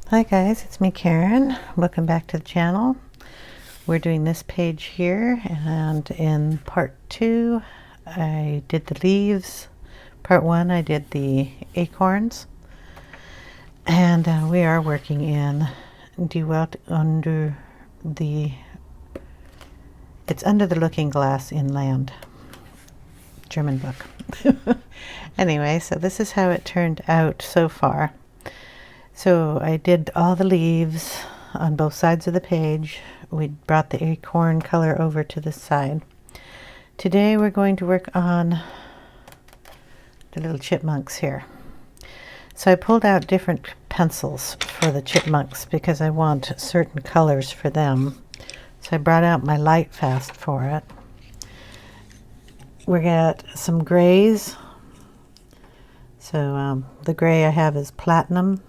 Hi guys, it's me Karen. Welcome back to the channel. We're doing this page here, and in part 2 I did the leaves. Part 1 I did the acorns, and we are working in Welt unter the it's under the looking glass in Lande, German book. Anyway, so this is how it turned out so far. So I did all the leaves on both sides of the page. We brought the acorn color over to the side. Today we're going to work on the little chipmunks here. So I pulled out different pencils for the chipmunks because I want certain colors for them. So I brought out my Lightfast for it. We got some grays. So the gray I have is platinum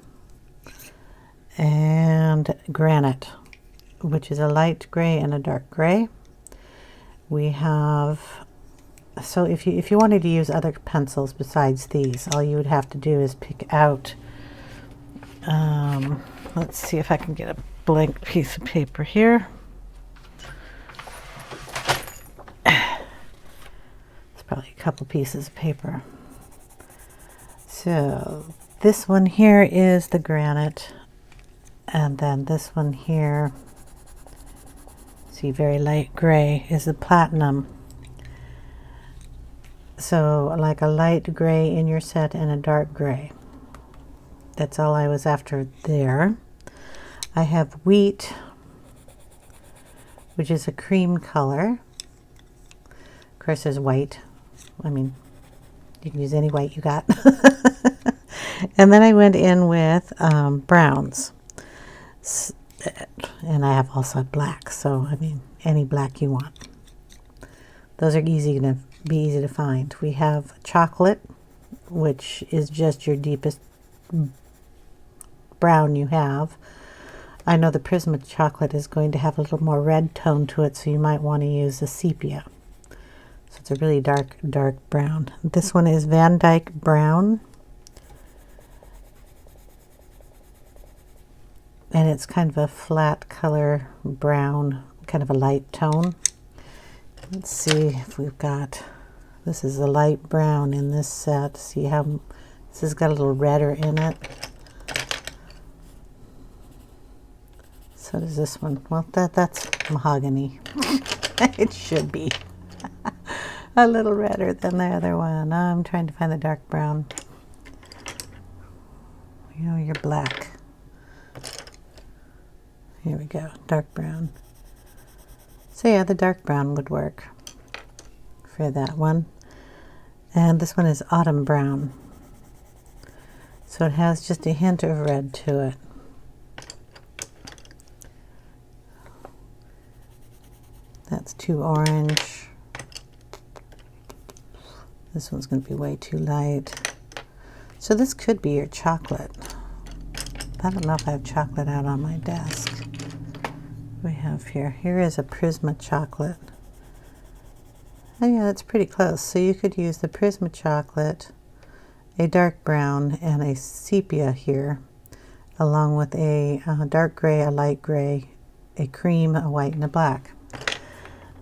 and granite, which is a light gray and a dark gray. We have, so if you wanted to use other pencils besides these, all you would have to do is pick out, let's see if I can get a blank piece of paper here. It's probably a couple pieces of paper. So this one here is the granite. And then this one here, see, very light gray, is the platinum. So like a light gray in your set and a dark gray. That's all I was after there. I have wheat, which is a cream color. Of course there's white. I mean, you can use any white you got. And then I went in with browns. And I have also black, so I mean any black you want. Those are easy to find. We have chocolate, which is just your deepest brown you have. I know the prisma chocolate is going to have a little more red tone to it, so you might want to use a sepia. So it's a really dark brown. This one is Dyke Brown. And it's kind of a flat color brown, kind of a light tone. Let's see if we've got, this is a light brown in this set. See how this has got a little redder in it. So does this one. Well, that's mahogany. It should be a little redder than the other one. I'm trying to find the dark brown. You know, you're black. Here we go, dark brown. So yeah, the dark brown would work for that one. And this one is autumn brown. So it has just a hint of red to it. That's too orange. This one's going to be way too light. So this could be your chocolate. I don't know if I have chocolate out on my desk. We have here is a prisma chocolate. Oh yeah, that's pretty close. So you could use the prisma chocolate, a dark brown, and a sepia here, along with a dark gray, a light gray, a cream, a white, and a black.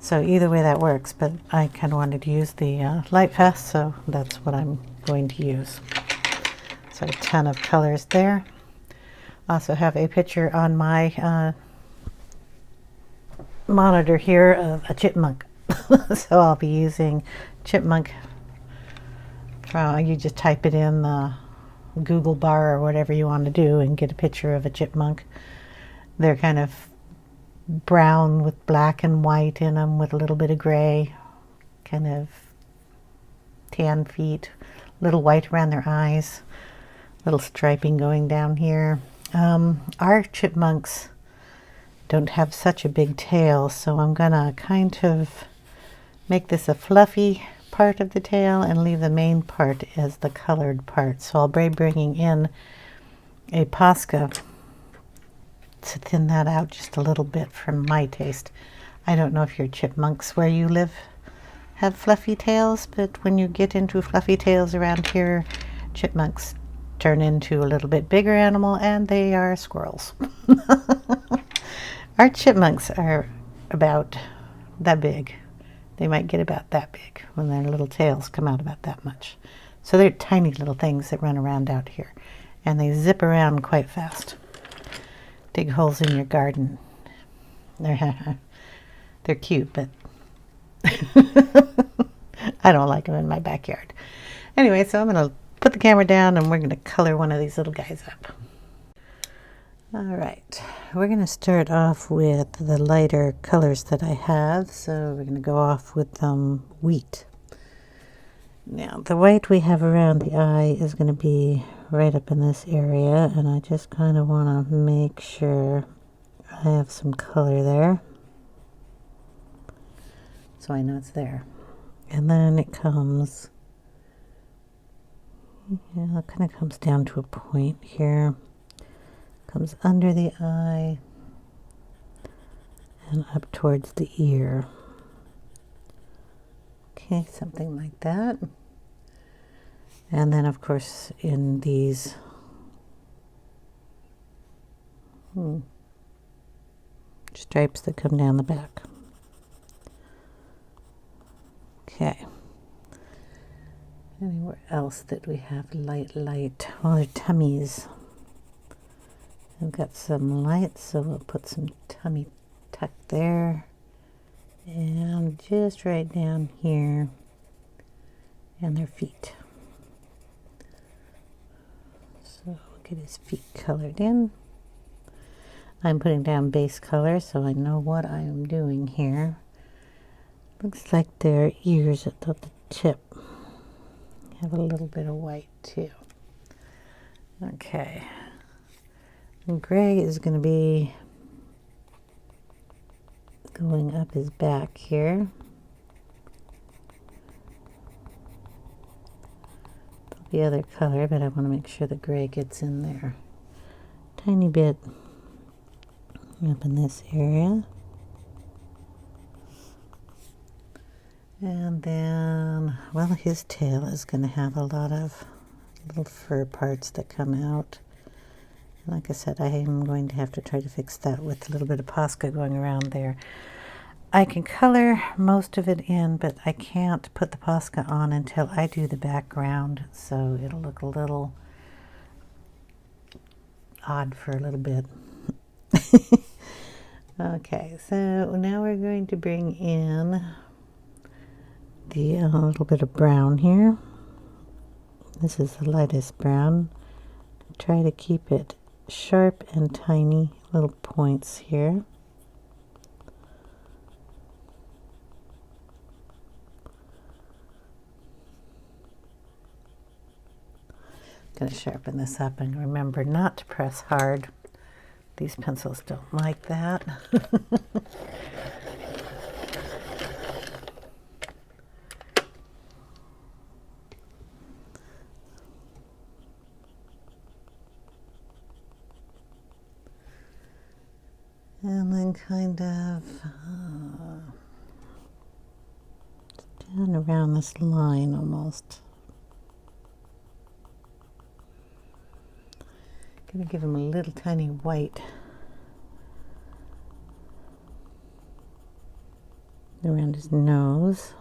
So either way that works, but I kind of wanted to use the Lightfast, so that's what I'm going to use. So a ton of colors there. Also have a picture on my monitor here of a chipmunk. So I'll be using chipmunk. You just type it in the Google bar or whatever you want to do and get a picture of a chipmunk. They're kind of brown with black and white in them with a little bit of gray, kind of tan feet, little white around their eyes, little striping going down here. Our chipmunks don't have such a big tail, so I'm gonna kind of make this a fluffy part of the tail and leave the main part as the colored part. So I'll be bringing in a Posca to thin that out just a little bit for my taste. I don't know if your chipmunks where you live have fluffy tails, but when you get into fluffy tails around here, chipmunks turn into a little bit bigger animal, and they are squirrels. Our chipmunks are about that big. They might get about that big when their little tails come out about that much. So they're tiny little things that run around out here, and they zip around quite fast. Dig holes in your garden. They're cute, but I don't like them in my backyard. Anyway, so I'm going to put the camera down and we're going to color one of these little guys up. All right, we're going to start off with the lighter colors that I have. So we're going to go off with wheat. Now the white we have around the eye is going to be right up in this area, and I just kind of want to make sure I have some color there so I know it's there. And then it comes, yeah, it kind of comes down to a point here. Comes under the eye and up towards the ear. Okay, something like that. And then of course in these stripes that come down the back. Okay. Anywhere else that we have light? Well, they're tummies. I've got some light, so we'll put some tummy tuck there. And just right down here. And their feet. So we'll get his feet colored in. I'm putting down base color so I know what I am doing here. Looks like their ears at the tip have a little bit of white too. Okay. And gray is going to be going up his back here. The other color, but I want to make sure the gray gets in there. Tiny bit up in this area. And then, well, his tail is going to have a lot of little fur parts that come out. Like I said, I am going to have to try to fix that with a little bit of Posca going around there. I can color most of it in, but I can't put the Posca on until I do the background, so it'll look a little odd for a little bit. Okay, so now we're going to bring in the little bit of brown here. This is the lightest brown. Try to keep it sharp and tiny little points here. Going to sharpen this up and remember not to press hard. These pencils don't like that. And then kind of down around this line almost. Gonna give him a little tiny white around his nose.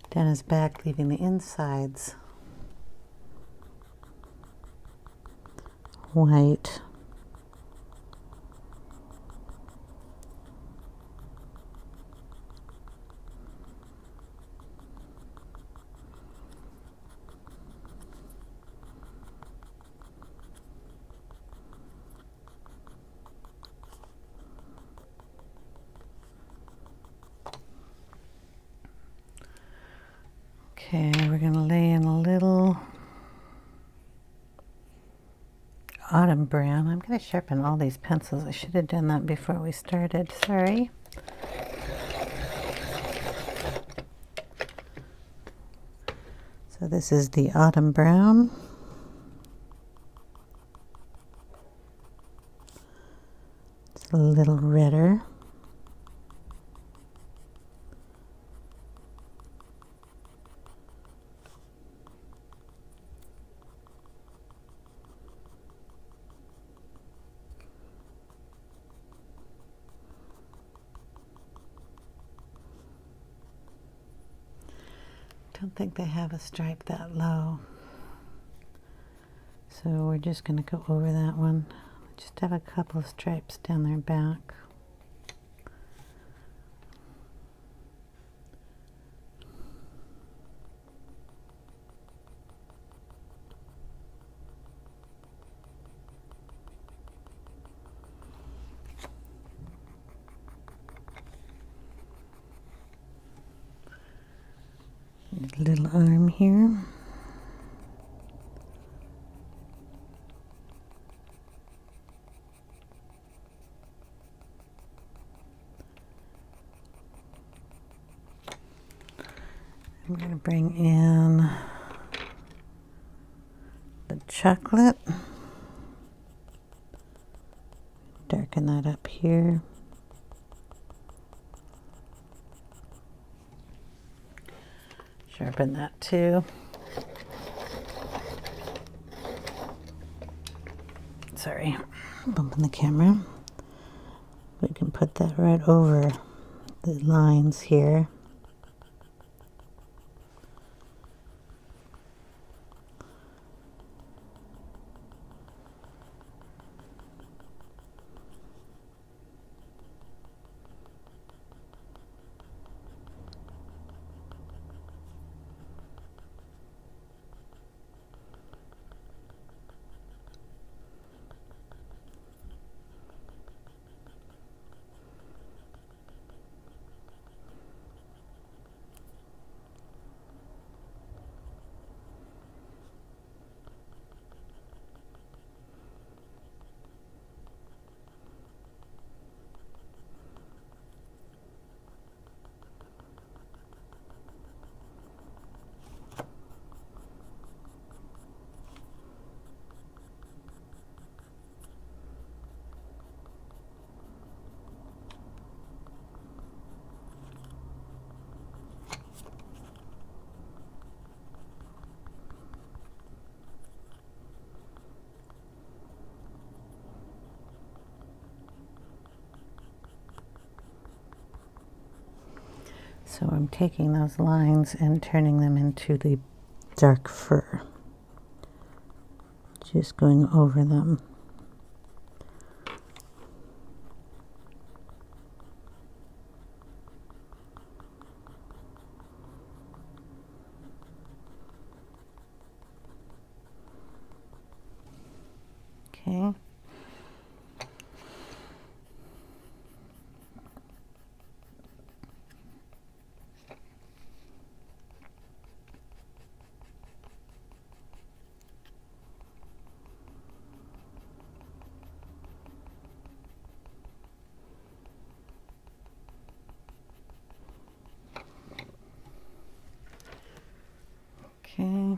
Down his back, leaving the insides white. Okay, we're going to lay in a little autumn brown. I'm going to sharpen all these pencils. I should have done that before we started. Sorry. So this is the autumn brown. It's a little redder. Don't think they have a stripe that low, so we're just going to go over that one. Just have a couple of stripes down their back. Little arm here. I'm going to bring in the chocolate. Darken that up here. Sharpen that too. Sorry, bumping the camera. We can put that right over the lines here. So I'm taking those lines and turning them into the dark fur. Just going over them. Okay. Okay.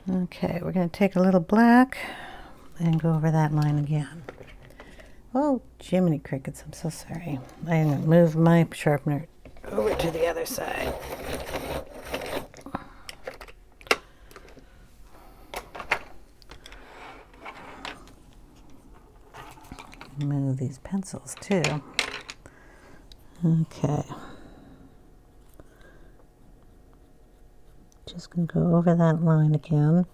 Okay, we're going to take a little black and go over that line again. Oh, Jiminy Crickets, I'm so sorry. I'm going to move my sharpener over to the other side. Move these pencils too. Okay. Just going to go over that line again.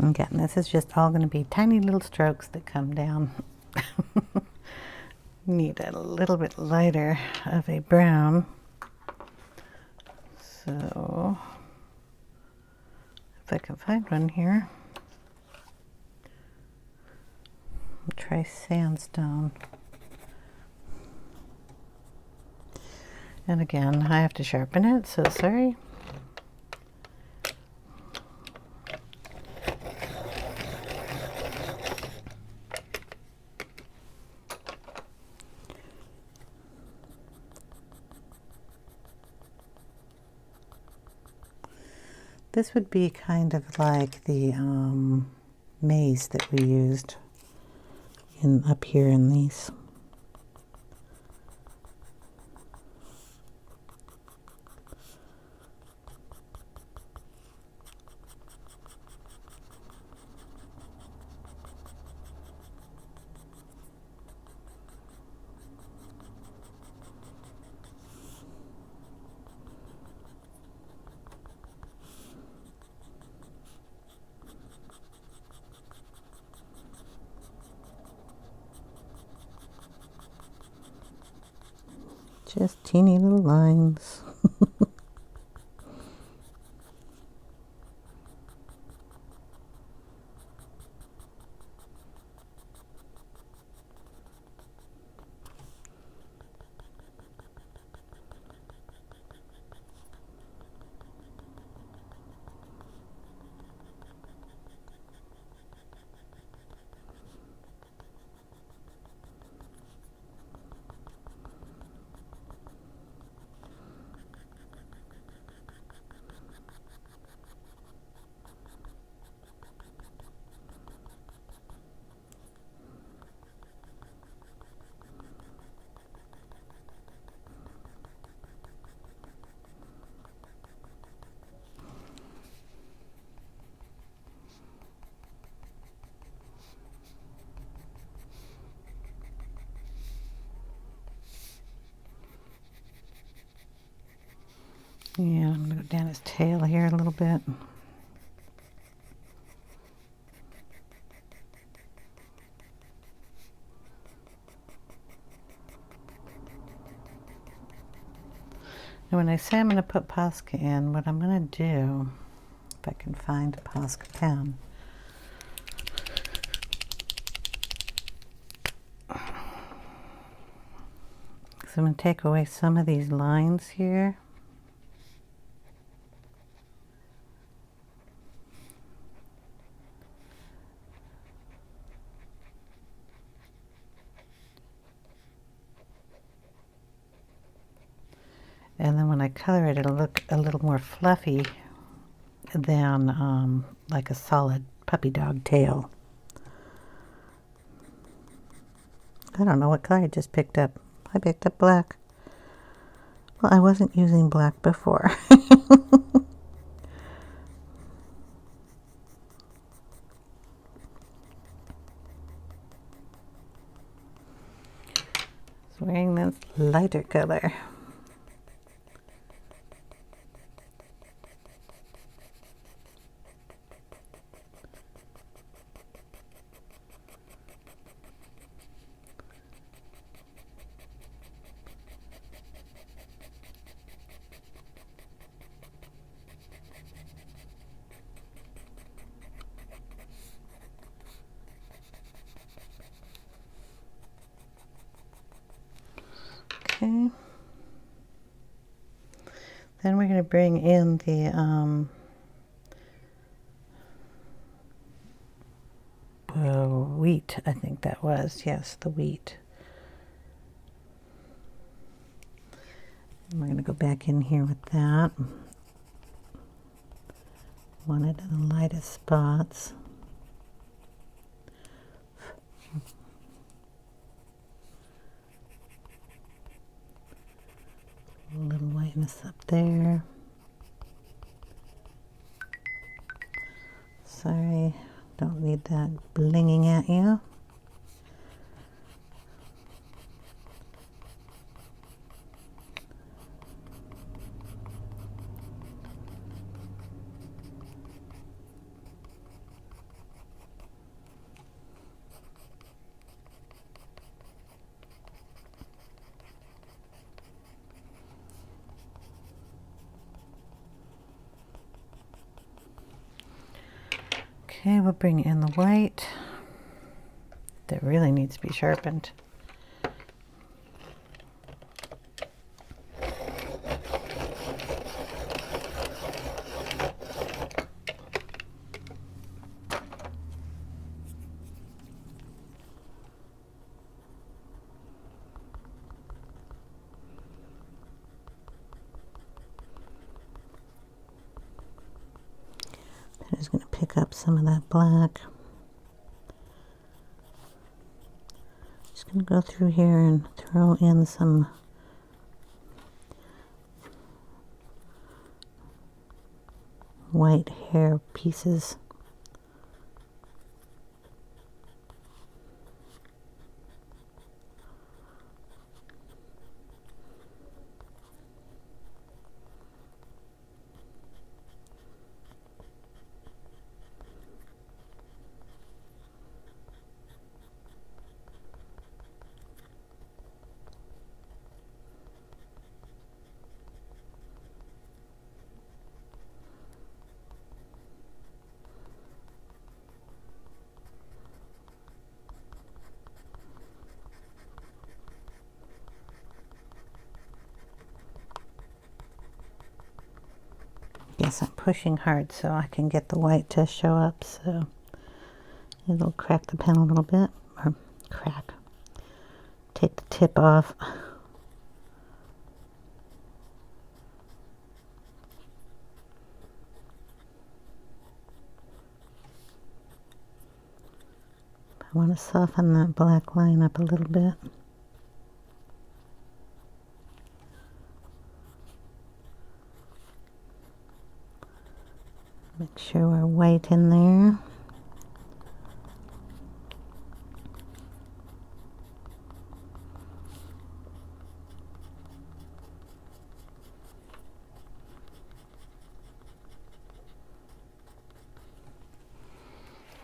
Again, this is just all going to be tiny little strokes that come down. Need a little bit lighter of a brown. So, if I can find one here, I'll try Sandstone. And again, I have to sharpen it, so sorry. This would be kind of like the maize that we used up here in these. Just teeny little lines. Yeah, I'm going to go down his tail here a little bit. And when I say I'm going to put Posca in, what I'm going to do, if I can find a Posca pen, so I'm going to take away some of these lines here. And then when I color it, it'll look a little more fluffy than like a solid puppy dog tail. I don't know what color I just picked up. I picked up black. Well, I wasn't using black before. It's wearing this lighter color. Okay. Then we're going to bring in the wheat, I think that was. Yes, the wheat. And we're going to go back in here with that. One of the lightest spots. A little whiteness up there. Sorry, don't need that blinging at you. Okay, we'll bring in the white that really needs to be sharpened. I'm just going to pick up some of that black. Just going to go through here and throw in some white hair pieces. Yes, I'm pushing hard so I can get the white to show up, so it'll crack the pen a little bit, or crack. Take the tip off. I want to soften that black line up a little bit. Make sure we're white in there.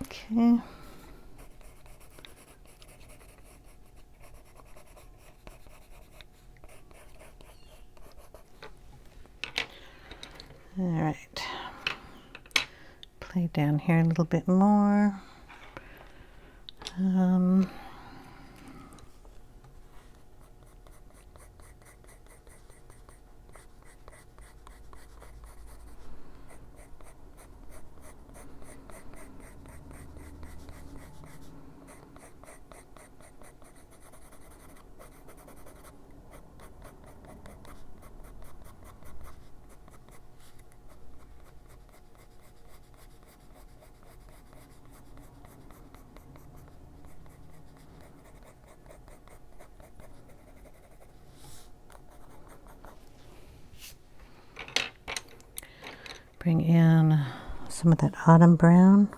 Okay. All right. Play down here a little bit more. Bring in some of that autumn brown.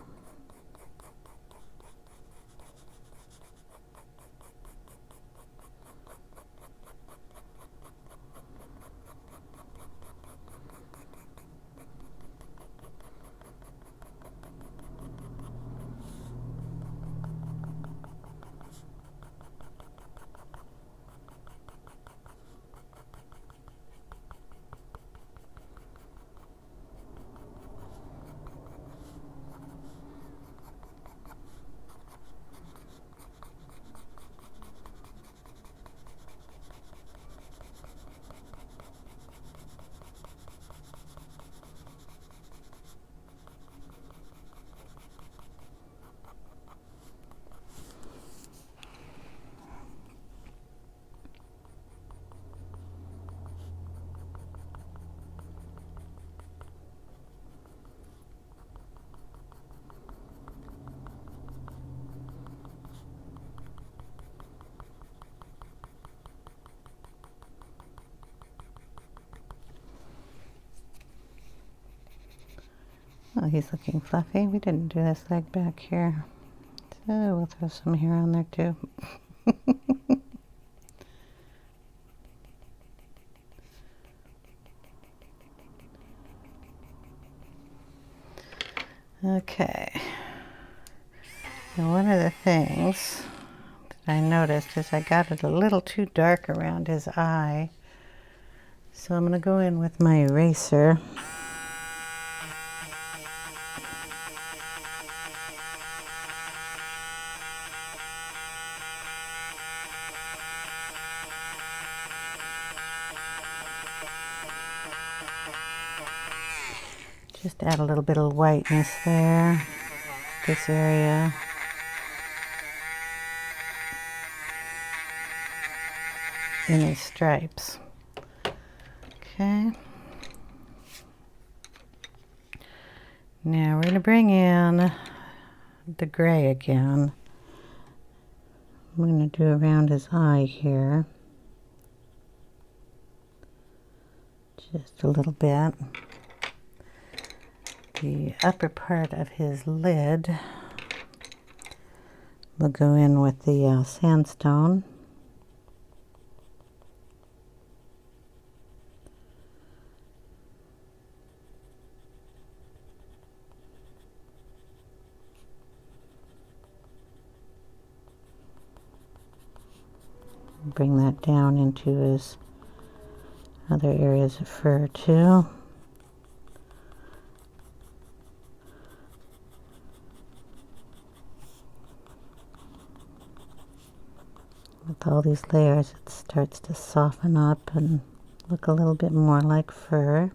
Oh, he's looking fluffy. We didn't do this leg back here. So we'll throw some hair on there too. Okay. Now one of the things that I noticed is I got it a little too dark around his eye. So I'm going to go in with my eraser. Just add a little bit of whiteness there, this area. In his stripes. Okay. Now we're going to bring in the gray again. I'm going to do around his eye here. Just a little bit. The upper part of his lid will go in with the sandstone. Bring that down into his other areas of fur too. With all these layers, it starts to soften up and look a little bit more like fur.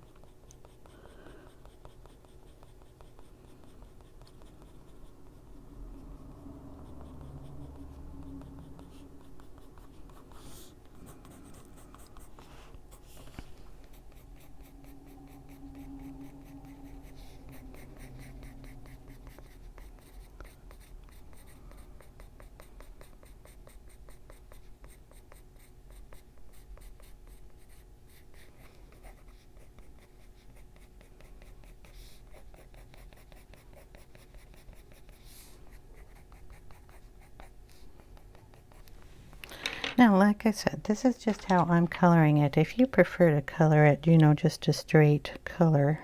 Now, like I said, this is just how I'm coloring it. If you prefer to color it, you know, just a straight color,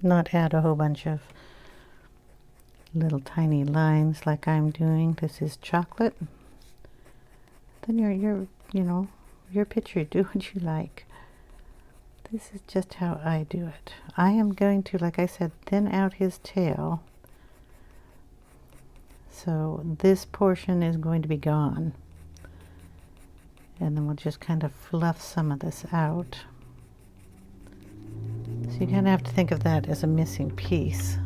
not add a whole bunch of little tiny lines like I'm doing. This is chocolate. Then you know, your picture, do what you like. This is just how I do it. I am going to, like I said, thin out his tail. So this portion is going to be gone. And then we'll just kind of fluff some of this out. So you kind of have to think of that as a missing piece.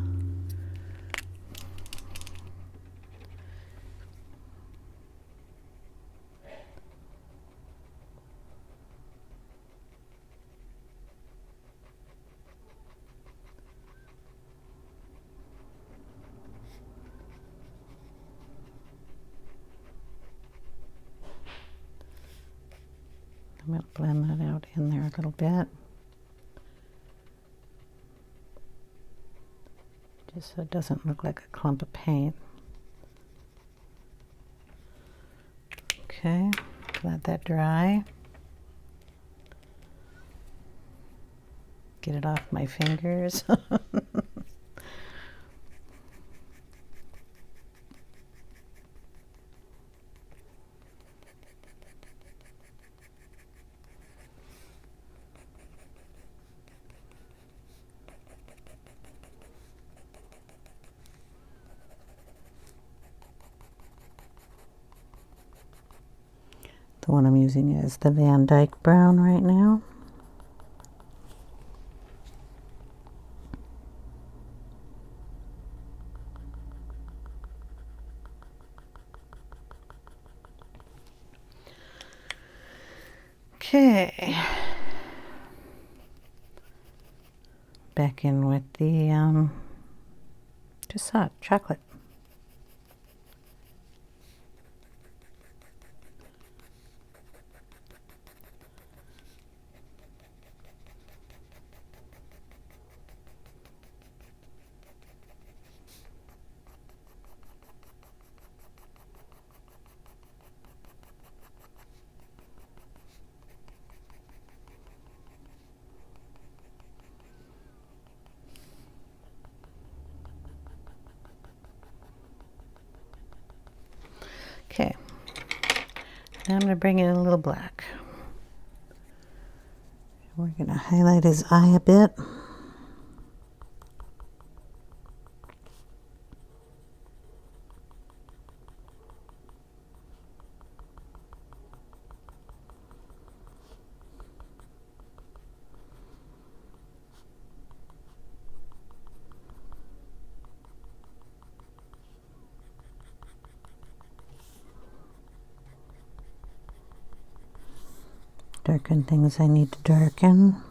I'm going to blend that out in there a little bit. Just so it doesn't look like a clump of paint. Okay, let that dry. Get it off my fingers. The one I'm using is the Dyke Brown right now. Okay. Back in with the just hot chocolate. Okay, now I'm going to bring in a little black. We're going to highlight his eye a bit. Darken things I need to darken.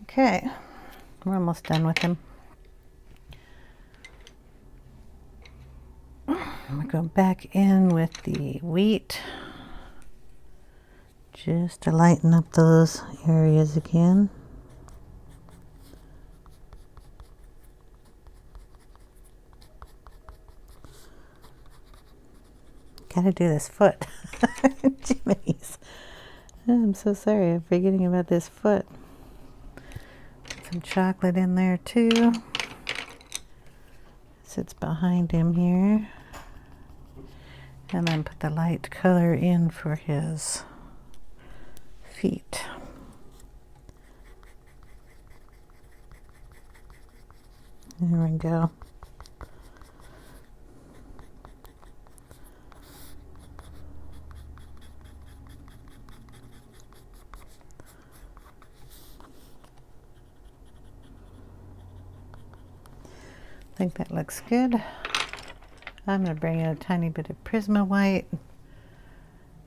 Okay, we're almost done with him. I'm going to go back in with the wheat just to lighten up those areas again. Gotta do this foot. Jiminy's. I'm so sorry, I'm forgetting about this foot. Some chocolate in there too. Sits behind him here. And then put the light color in for his feet. There we go. I think that looks good. I'm going to bring in a tiny bit of Prisma white.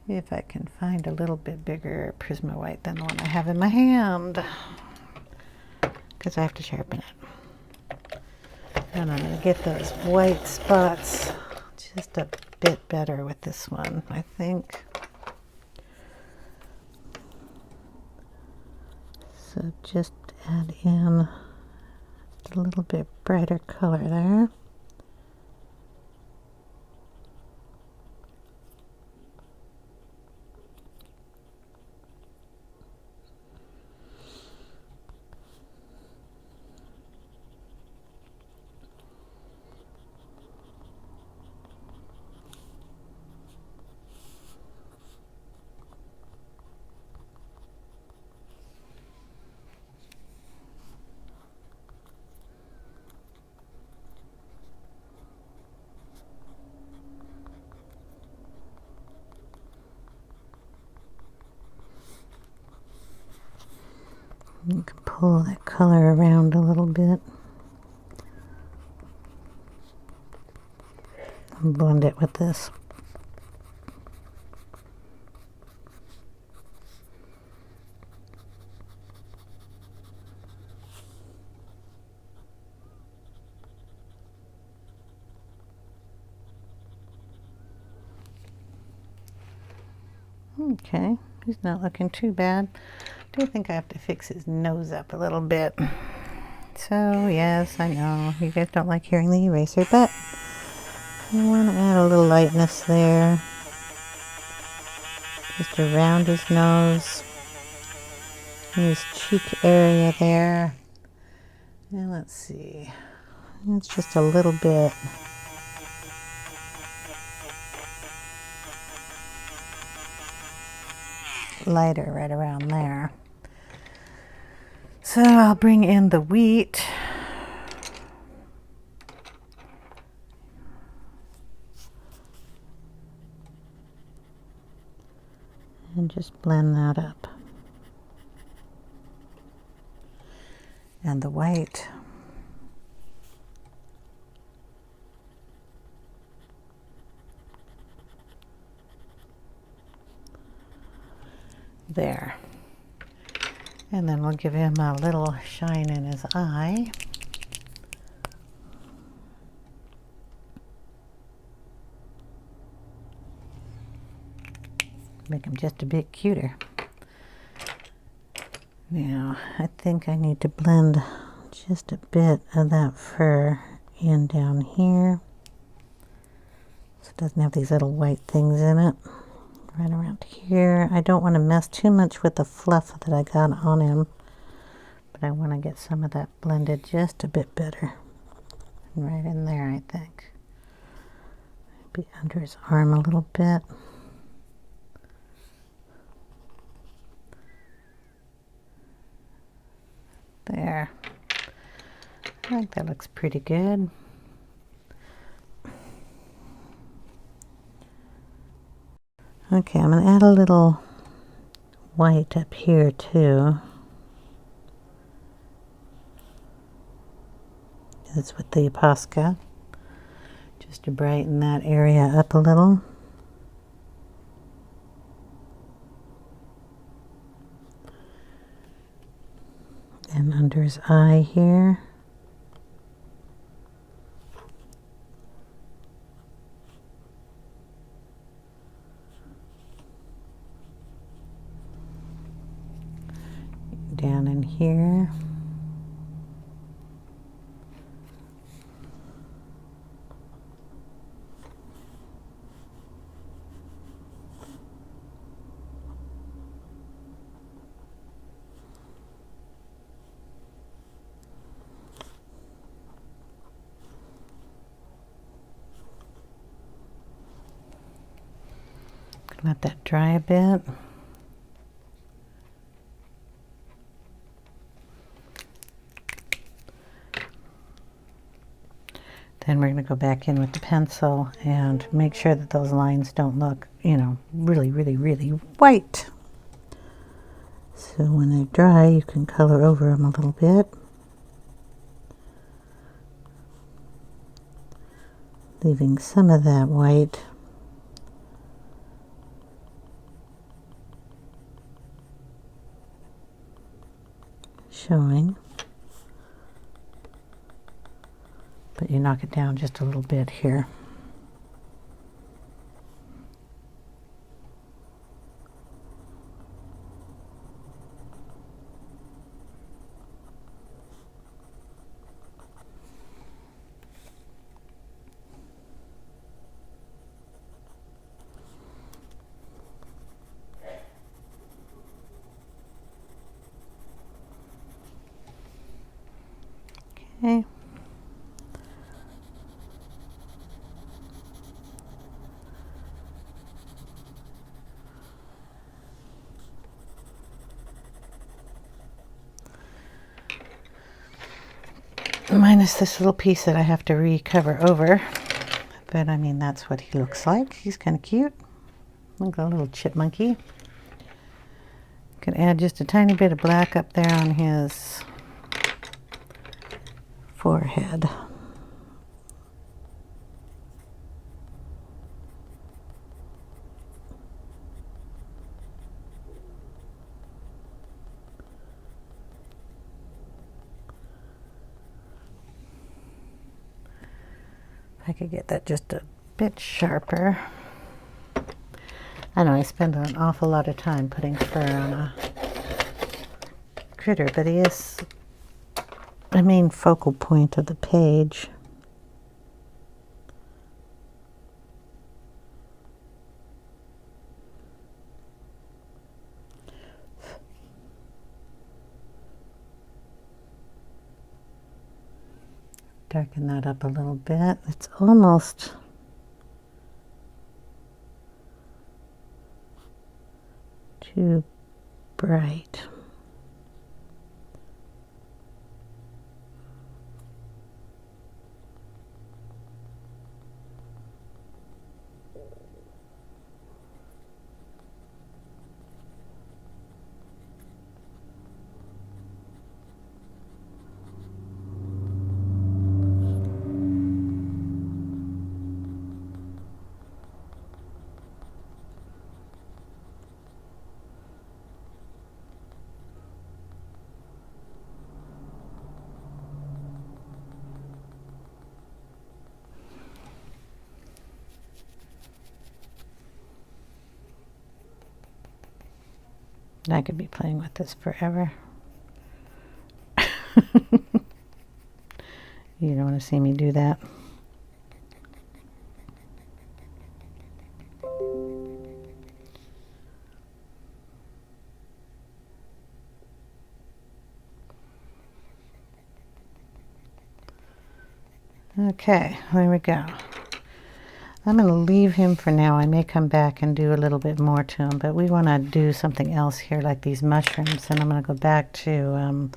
If I can find a little bit bigger Prisma white than the one I have in my hand. Because I have to sharpen it. And I'm going to get those white spots just a bit better with this one, I think. So just add in a little bit brighter color there. You can pull that color around a little bit and blend it with this. Okay, he's not looking too bad. I do think I have to fix his nose up a little bit. So yes, I know you guys don't like hearing the eraser, but I want to add a little lightness there, just around his nose, his cheek area there. And let's see, it's just a little bit lighter right around there. So I'll bring in the wheat. And just blend that up. And the white. There. And then we'll give him a little shine in his eye. Make him just a bit cuter. Now, I think I need to blend just a bit of that fur in down here, so it doesn't have these little white things in it. right around here. I don't want to mess too much with the fluff that I got on him, but I want to get some of that blended just a bit better. Right in there, I think. Maybe under his arm a little bit. There. I think that looks pretty good. Okay, I'm going to add a little white up here too. That's with the Posca, just to brighten that area up a little. And under his eye here. Down in here. Let that dry a bit. Then we're going to go back in with the pencil and make sure that those lines don't look, you know, really, really, really white. So when they're dry, you can color over them a little bit. Leaving some of that white. Showing. But you knock it down just a little bit here. Okay. Minus this little piece that I have to recover over. But I mean, that's what he looks like. He's kind of cute. Like a little chipmunky. Could add just a tiny bit of black up there on his forehead. I could get that just a bit sharper. I know I spend an awful lot of time putting fur on a critter, but he is the main focal point of the page. Darken that up a little bit. It's almost too bright. I could be playing with this forever. You don't want to see me do that. Okay, there we go. I'm going to leave him for now. I may come back and do a little bit more to him, but we want to do something else here, like these mushrooms. And I'm going to go back to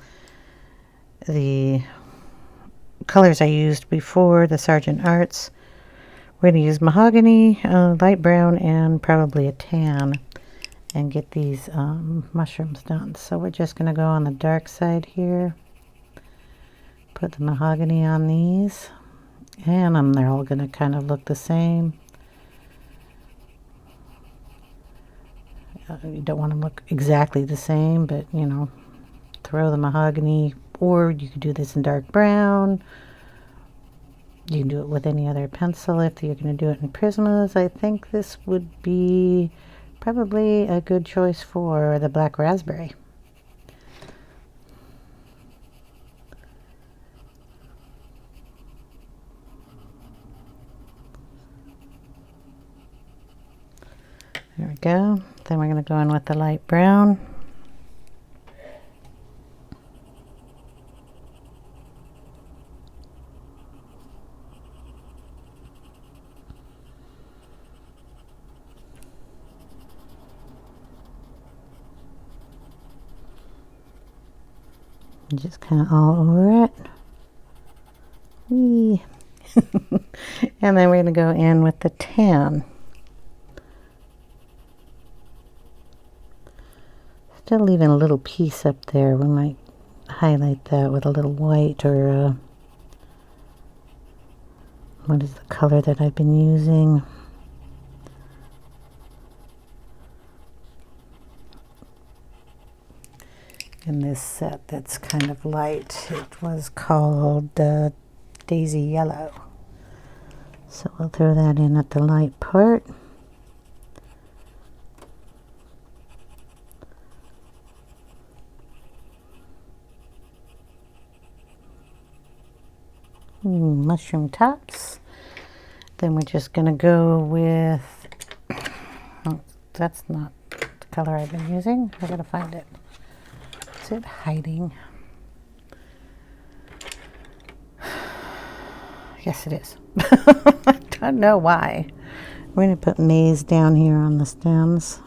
the colors I used before, the Sargent Arts. We're going to use mahogany, light brown, and probably a tan, and get these mushrooms done. So we're just going to go on the dark side here, put the mahogany on these, and they're all going to kind of look the same. You don't want to look exactly the same, but you know, throw the mahogany, or you could do this in dark brown. You can do it with any other pencil. If you're going to do it in prismas, I think this would be probably a good choice for the black raspberry. There we go. Then we're going to go in with the light brown. Just kind of all over it. Whee. And then we're going to go in with the tan. Still leaving a little piece up there. We might highlight that with a little white, or what is the color that I've been using? In this set that's kind of light, it was called Daisy Yellow. So we'll throw that in at the light part. Mushroom tops. Then we're just going to go with, oh, that's not the color I've been using. I gotta find it. Is it hiding? Yes, it is. I don't know why. We're going to put Maize down here on the stems.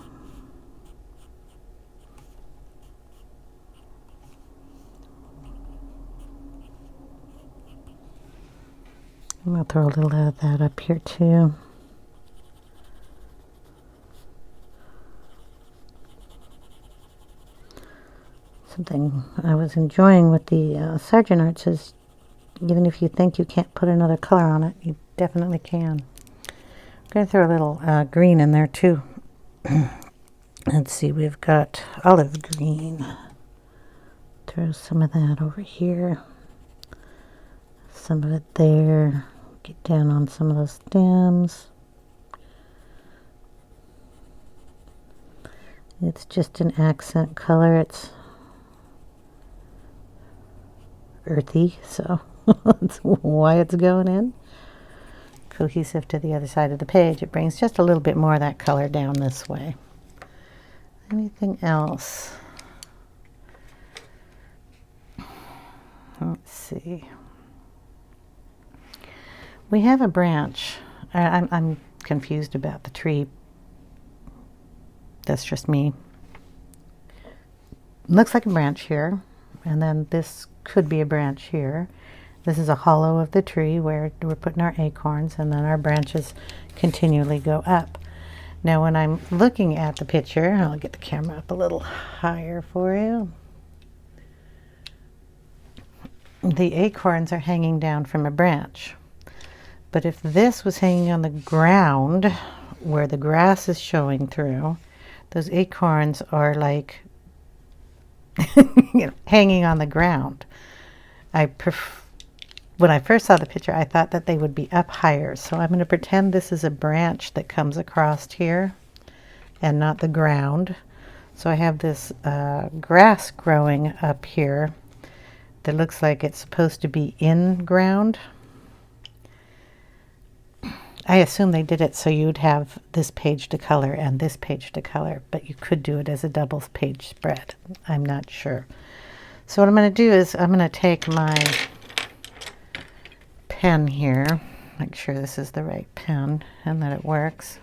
I'm going to throw a little of that up here too. Something I was enjoying with the Sargent Arts is, even if you think you can't put another color on it, you definitely can. I'm going to throw a little green in there too. Let's see, we've got olive green. Throw some of that over here. Some of it there. Get down on some of those stems. It's just an accent color. It's earthy, so that's why it's going in. Cohesive to the other side of the page. It brings just a little bit more of that color down this way. Anything else? Let's see. We have a branch. I'm confused about the tree. That's just me. Looks like a branch here, and then this could be a branch here. This is a hollow of the tree where we're putting our acorns, and then our branches continually go up. Now when I'm looking at the picture, I'll get the camera up a little higher for you. The acorns are hanging down from a branch. But if this was hanging on the ground where the grass is showing through, those acorns are like hanging on the ground. When I first saw the picture, I thought that they would be up higher. So I'm going to pretend this is a branch that comes across here and not the ground. So I have this grass growing up here that looks like it's supposed to be in ground. I assume they did it so you'd have this page to color and this page to color, but you could do it as a double page spread. I'm not sure. So what I'm going to do is I'm going to take my pen here. Make sure this is the right pen and that it works.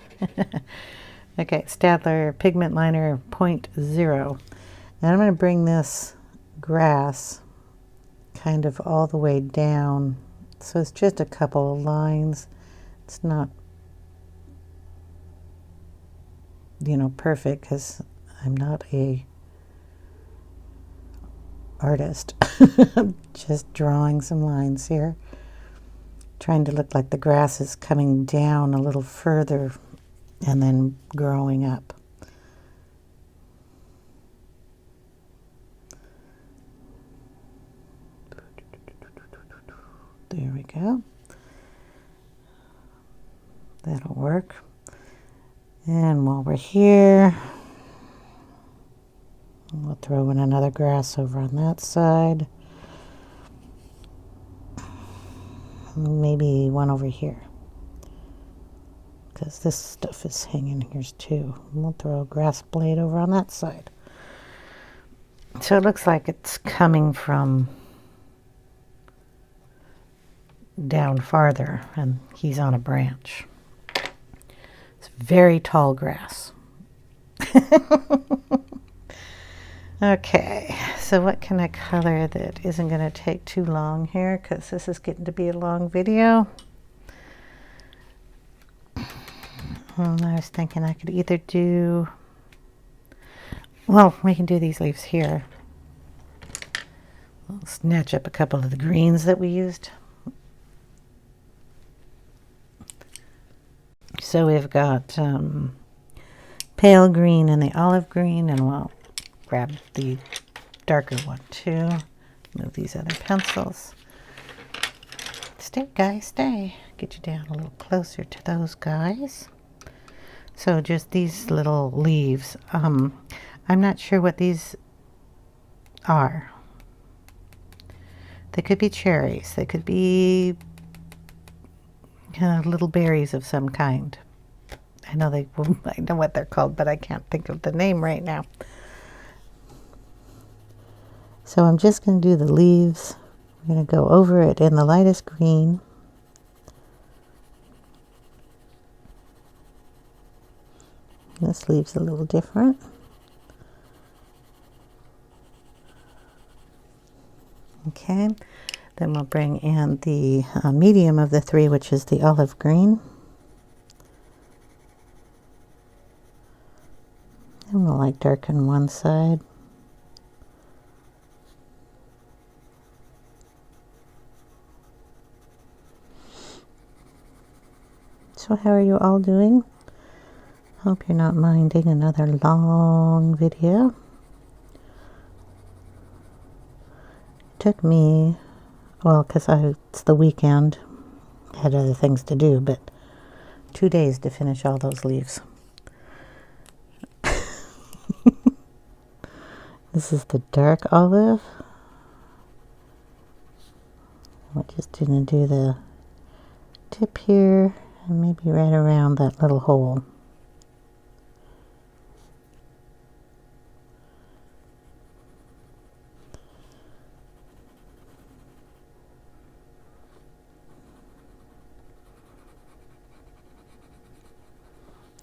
Okay, Staedtler Pigment Liner 0.0. And I'm going to bring this grass kind of all the way down. So it's just a couple of lines. It's not, you know, perfect because I'm not a artist. I'm just drawing some lines here. Trying to look like the grass is coming down a little further and then growing up. There we go. That'll work. And while we're here, we'll throw in another grass over on that side. Maybe one over here, because this stuff is hanging here too. We'll throw a grass blade over on that side. So it looks like it's coming from down farther, and he's on a branch. It's very tall grass. Okay, so what can I color that isn't going to take too long here, because this is getting to be a long video. I was thinking I could either do, well, we can do these leaves here. I'll snatch up a couple of the greens that we used. So we've got pale green and the olive green, and we'll grab the darker one too. Move these other pencils. Stay, guys, stay. Get you down a little closer to those guys. So just these little leaves. I'm not sure what these are. They could be cherries. They could be little berries of some kind. I know I know what they're called, but I can't think of the name right now. So I'm just going to do the leaves. I'm going to go over it in the lightest green. This leave's a little different. Okay. Then we'll bring in the medium of the three, which is the olive green. And we'll like darken one side. So how are you all doing? Hope you're not minding another long video. It took me, well, because it's the weekend, I had other things to do, but 2 days to finish all those leaves. This is the dark olive. We're just going to do the tip here and maybe right around that little hole.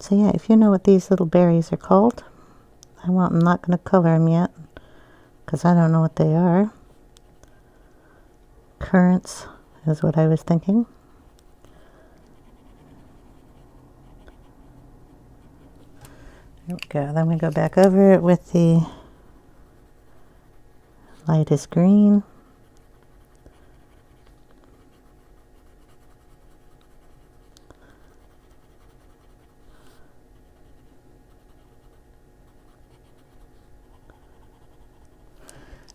So yeah, if you know what these little berries are called, I'm not going to color them yet because I don't know what they are. Currants is what I was thinking. There we go. Then we go back over it with the lightest green.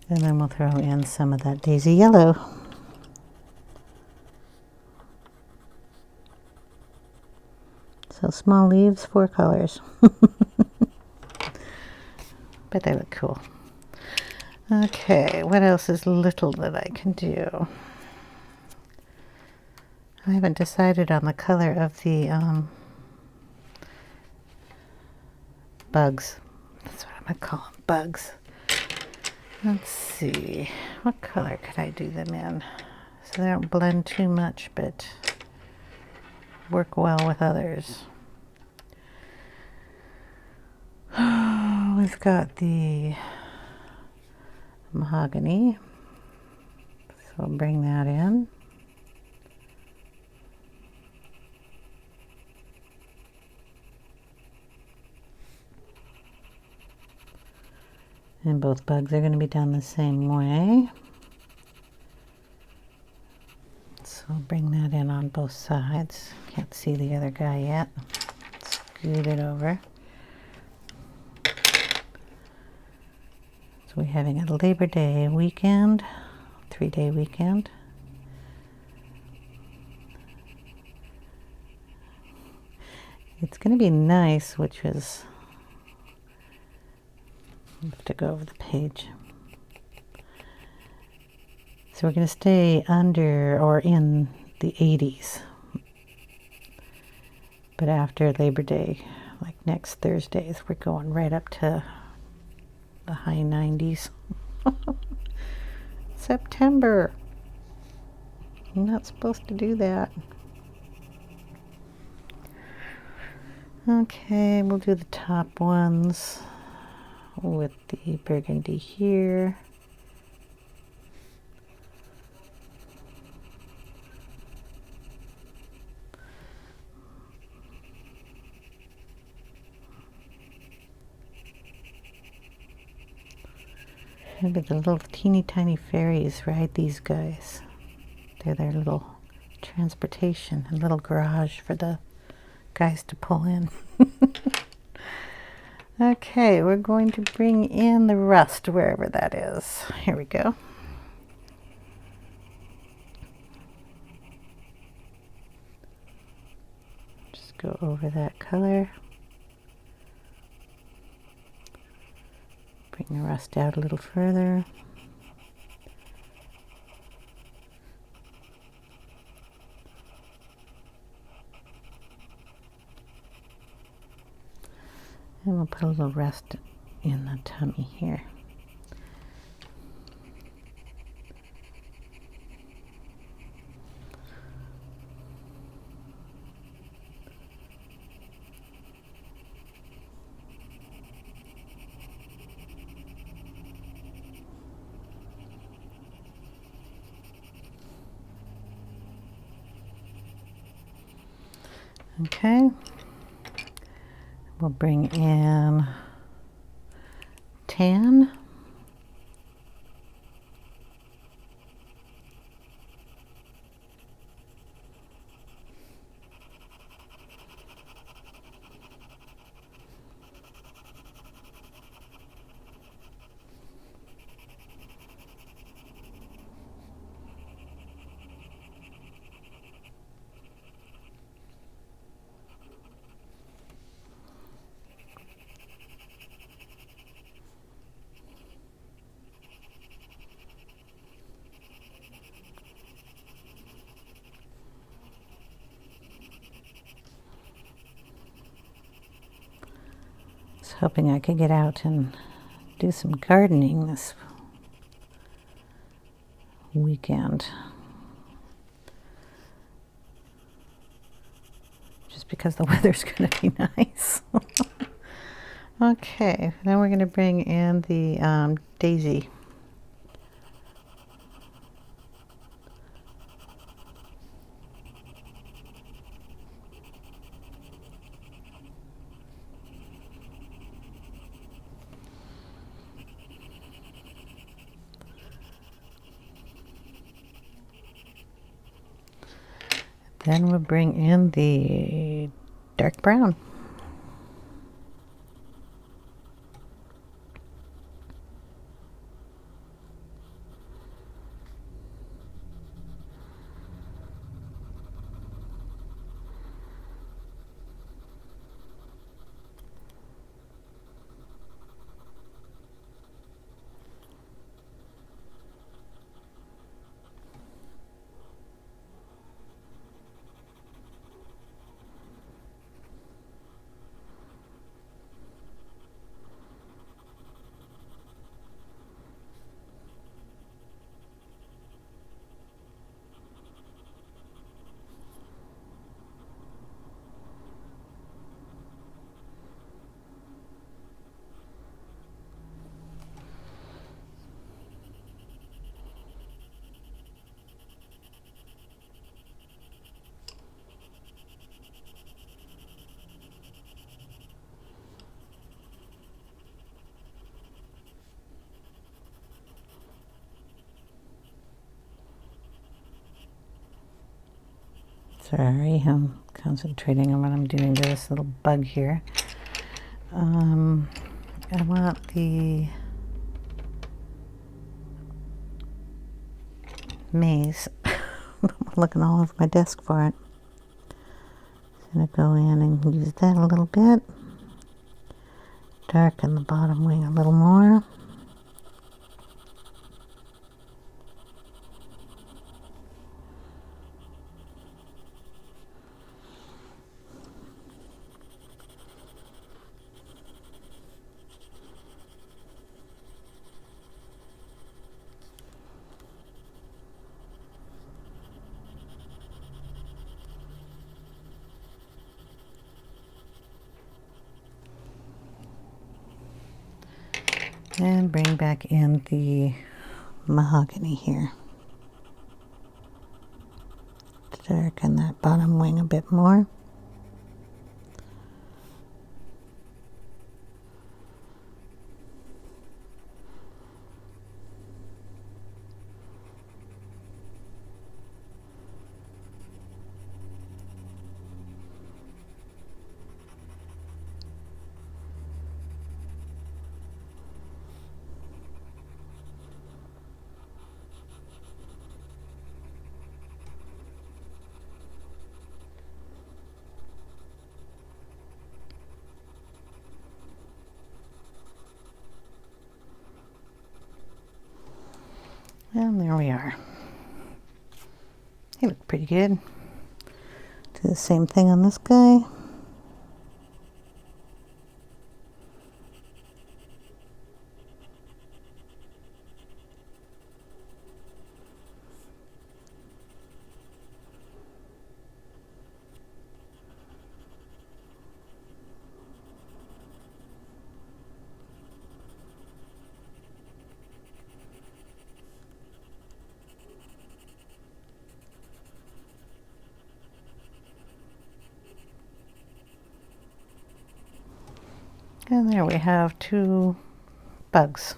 And then we'll throw in some of that daisy yellow. So small leaves, 4 colors. But they look cool. Okay, what else is little that I can do? I haven't decided on the color of the bugs. That's what I'm going to call them, bugs. Let's see, what color could I do them in? so they don't blend too much, but work well with others. We've got the Mahogany, so I'll bring that in. And both bugs are going to be done the same way. So I'll bring that in on both sides. Can't see the other guy yet. Scoot it over. So we're having a Labor Day weekend, 3-day weekend. It's going to be nice, which is, I have to go over the page. So we're going to stay under or in the 80s. But after Labor Day, like next Thursdays, we're going right up to the high 90s. September. I'm not supposed to do that. Okay, we'll do the top ones with the burgundy here. Look at the little teeny tiny fairies ride these guys. They're their little transportation, a little garage for the guys to pull in. Okay, we're going to bring in the rust wherever that is. Here we go. Just go over that color. Bring the rust out a little further. And we'll put a little rust in the tummy here. Okay. We'll bring in tan. Hoping I could get out and do some gardening this weekend. Just because the weather's going to be nice. Okay, then we're going to bring in the daisy. Then we'll bring in the dark brown. Sorry, I'm concentrating on what I'm doing to this little bug here. I want the Maize. I'm looking all over my desk for it. I'm going to go in and use that a little bit. Darken the bottom wing a little more. And bring back in the Mahogany here. Darken that bottom wing a bit more. And there we are. They look pretty good. Do the same thing on this guy. And there we have two bugs.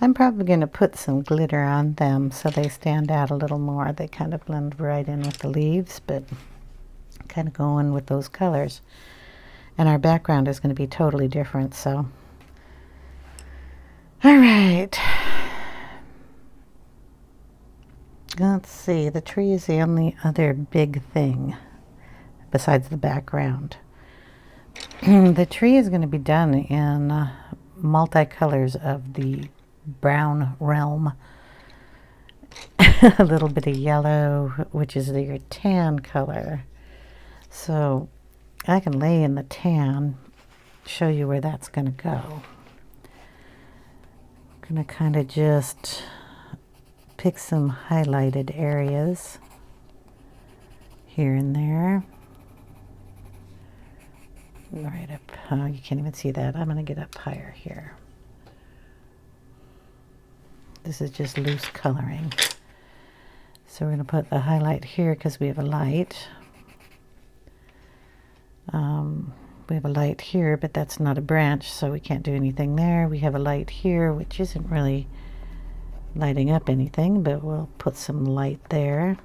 I'm probably going to put some glitter on them so they stand out a little more. They kind of blend right in with the leaves, but kind of going with those colors. And our background is going to be totally different, so. All right. Let's see, the tree is the only other big thing besides the background. The tree is going to be done in multicolors of the brown realm. A little bit of yellow, which is your tan color. So I can lay in the tan, show you where that's going to go. I'm going to kind of just pick some highlighted areas here and there. Right up, oh, you can't even see that. I'm going to get up higher here. This is just loose coloring. So we're going to put the highlight here because we have a light. We have a light here, but that's not a branch, so we can't do anything there. We have a light here, which isn't really lighting up anything, but we'll put some light there.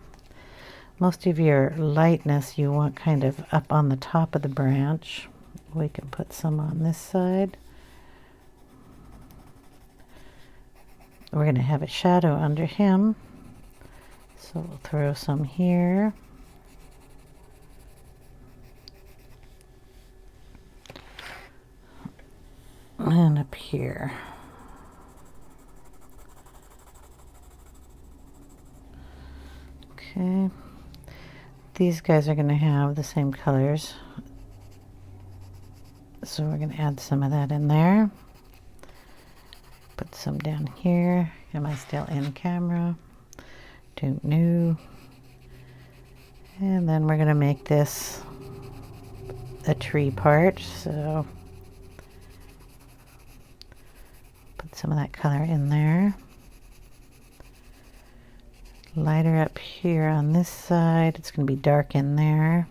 Most of your lightness you want kind of up on the top of the branch. We can put some on this side. We're going to have a shadow under him, so we'll throw some here. And up here. Okay. These guys are going to have the same colors. So we're going to add some of that in there. Put some down here. Am I still in camera? Don't know. And then we're going to make this a tree part. So put some of that color in there. Lighter up here on this side. It's going to be dark in there.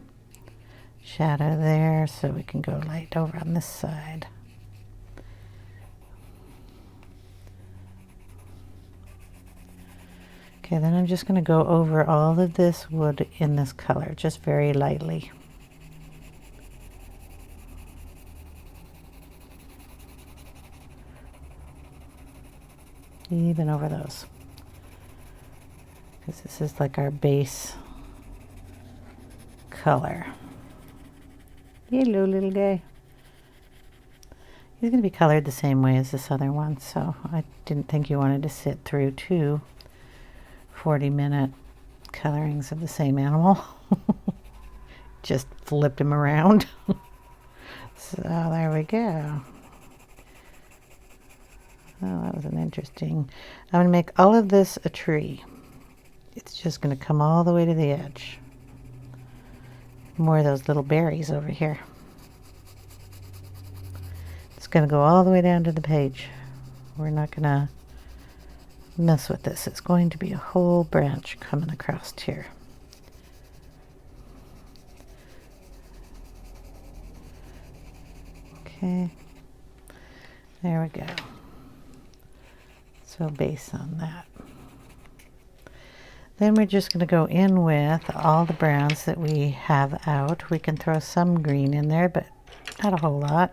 Shadow there, so we can go light over on this side. Okay, then I'm just going to go over all of this wood in this color, just very lightly. Even over those. Because this is like our base color. Hello, little guy. He's going to be colored the same way as this other one, so I didn't think you wanted to sit through two 40-minute colorings of the same animal. Just flipped him around. So there we go. Oh, that was an interesting. I'm going to make all of this a tree. It's just going to come all the way to the edge. More of those little berries over here. It's going to go all the way down to the page. We're not going to mess with this. It's going to be a whole branch coming across here. Okay, there we go. So base on that. Then we're just going to go in with all the browns that we have out. We can throw some green in there, but not a whole lot.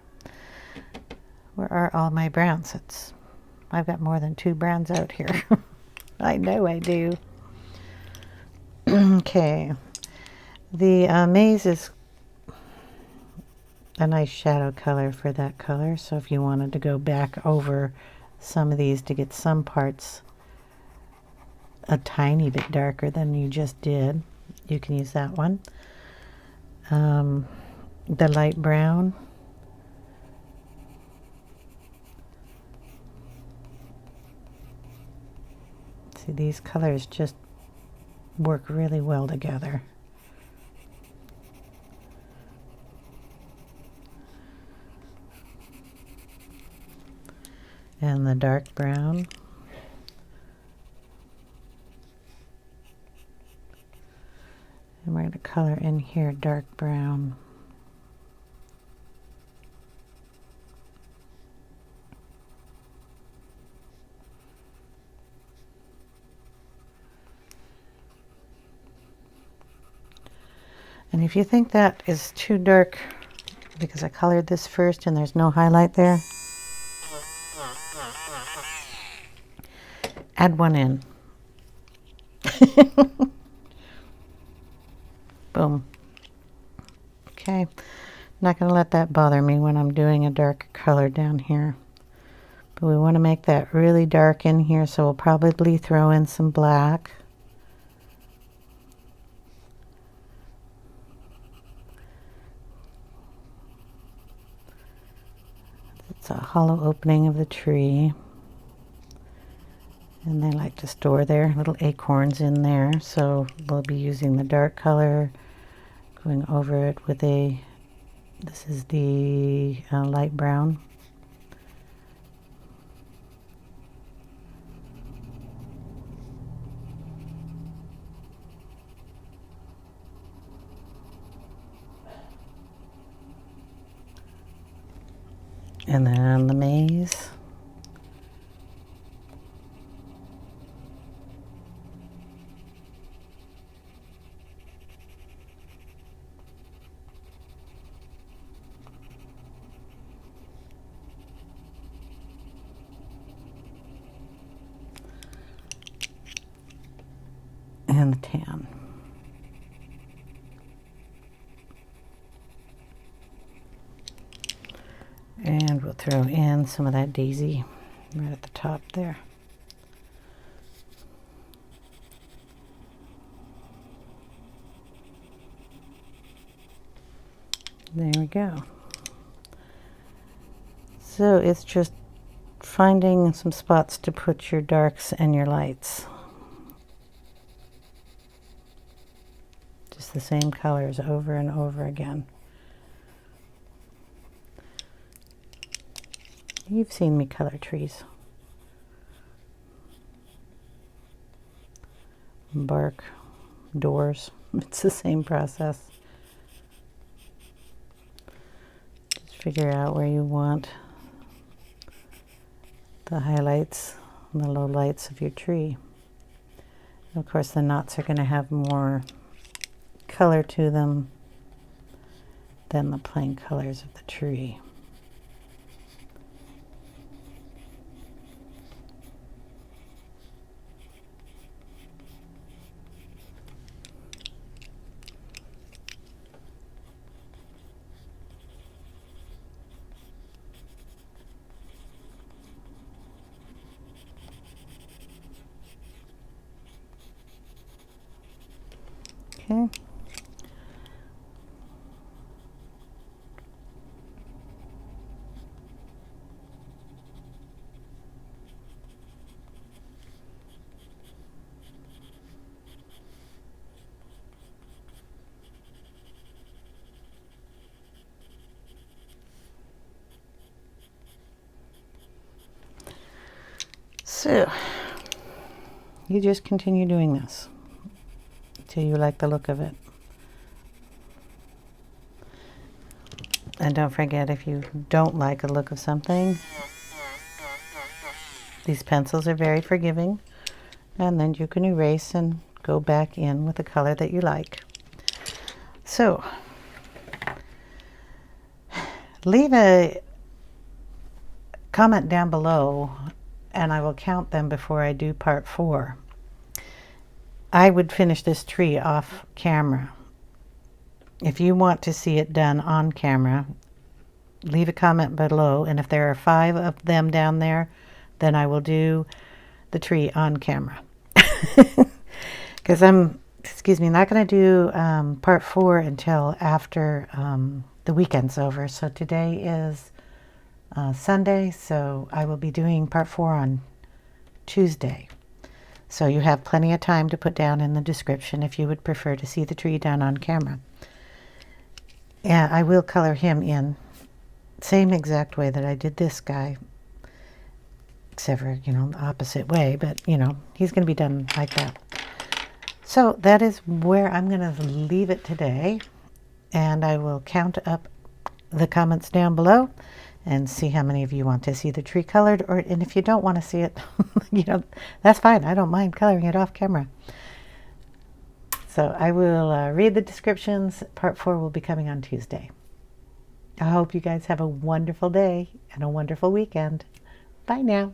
Where are all my browns? I've got more than 2 browns out here. I know I do. Okay. The maize is a nice shadow color for that color. So if you wanted to go back over some of these to get some parts a tiny bit darker than you just did, you can use that one. The light brown. See, these colors just work really well together. And the dark brown. And we're going to color in here dark brown. And if you think that is too dark, because I colored this first and there's no highlight there, add one in. Boom. Okay, not going to let that bother me when I'm doing a darker color down here. But we want to make that really dark in here, so we'll probably throw in some black. It's a hollow opening of the tree. And they like to store their little acorns in there, so we'll be using the dark color, going over it with this is the light brown. And then the maize. And the tan. And we'll throw in some of that daisy right at the top there. There we go. So it's just finding some spots to put your darks and your lights. Just the same colors over and over again. You've seen me color trees. Bark, doors, it's the same process. Just figure out where you want the highlights and the lowlights of your tree. Of course, the knots are going to have more color to them than the plain colors of the tree. Okay. So, you just continue doing this until you like the look of it. And don't forget, if you don't like the look of something, these pencils are very forgiving, and then you can erase and go back in with the color that you like. So, leave a comment down below and I will count them before I do part 4. I would finish this tree off camera. If you want to see it done on camera, leave a comment below, and if there are 5 of them down there, then I will do the tree on camera. Because I'm not going to do part 4 until after the weekend's over. So today is Sunday, so I will be doing part 4 on Tuesday. So you have plenty of time to put down in the description if you would prefer to see the tree done on camera. And I will color him in same exact way that I did this guy, except for, you know, the opposite way, but, you know, he's going to be done like that. So that is where I'm going to leave it today, and I will count up the comments down below and see how many of you want to see the tree colored, and if you don't want to see it, you know, that's fine. I don't mind coloring it off camera. So I will read the descriptions. Part 4 will be coming on Tuesday. I hope you guys have a wonderful day and a wonderful weekend. Bye now.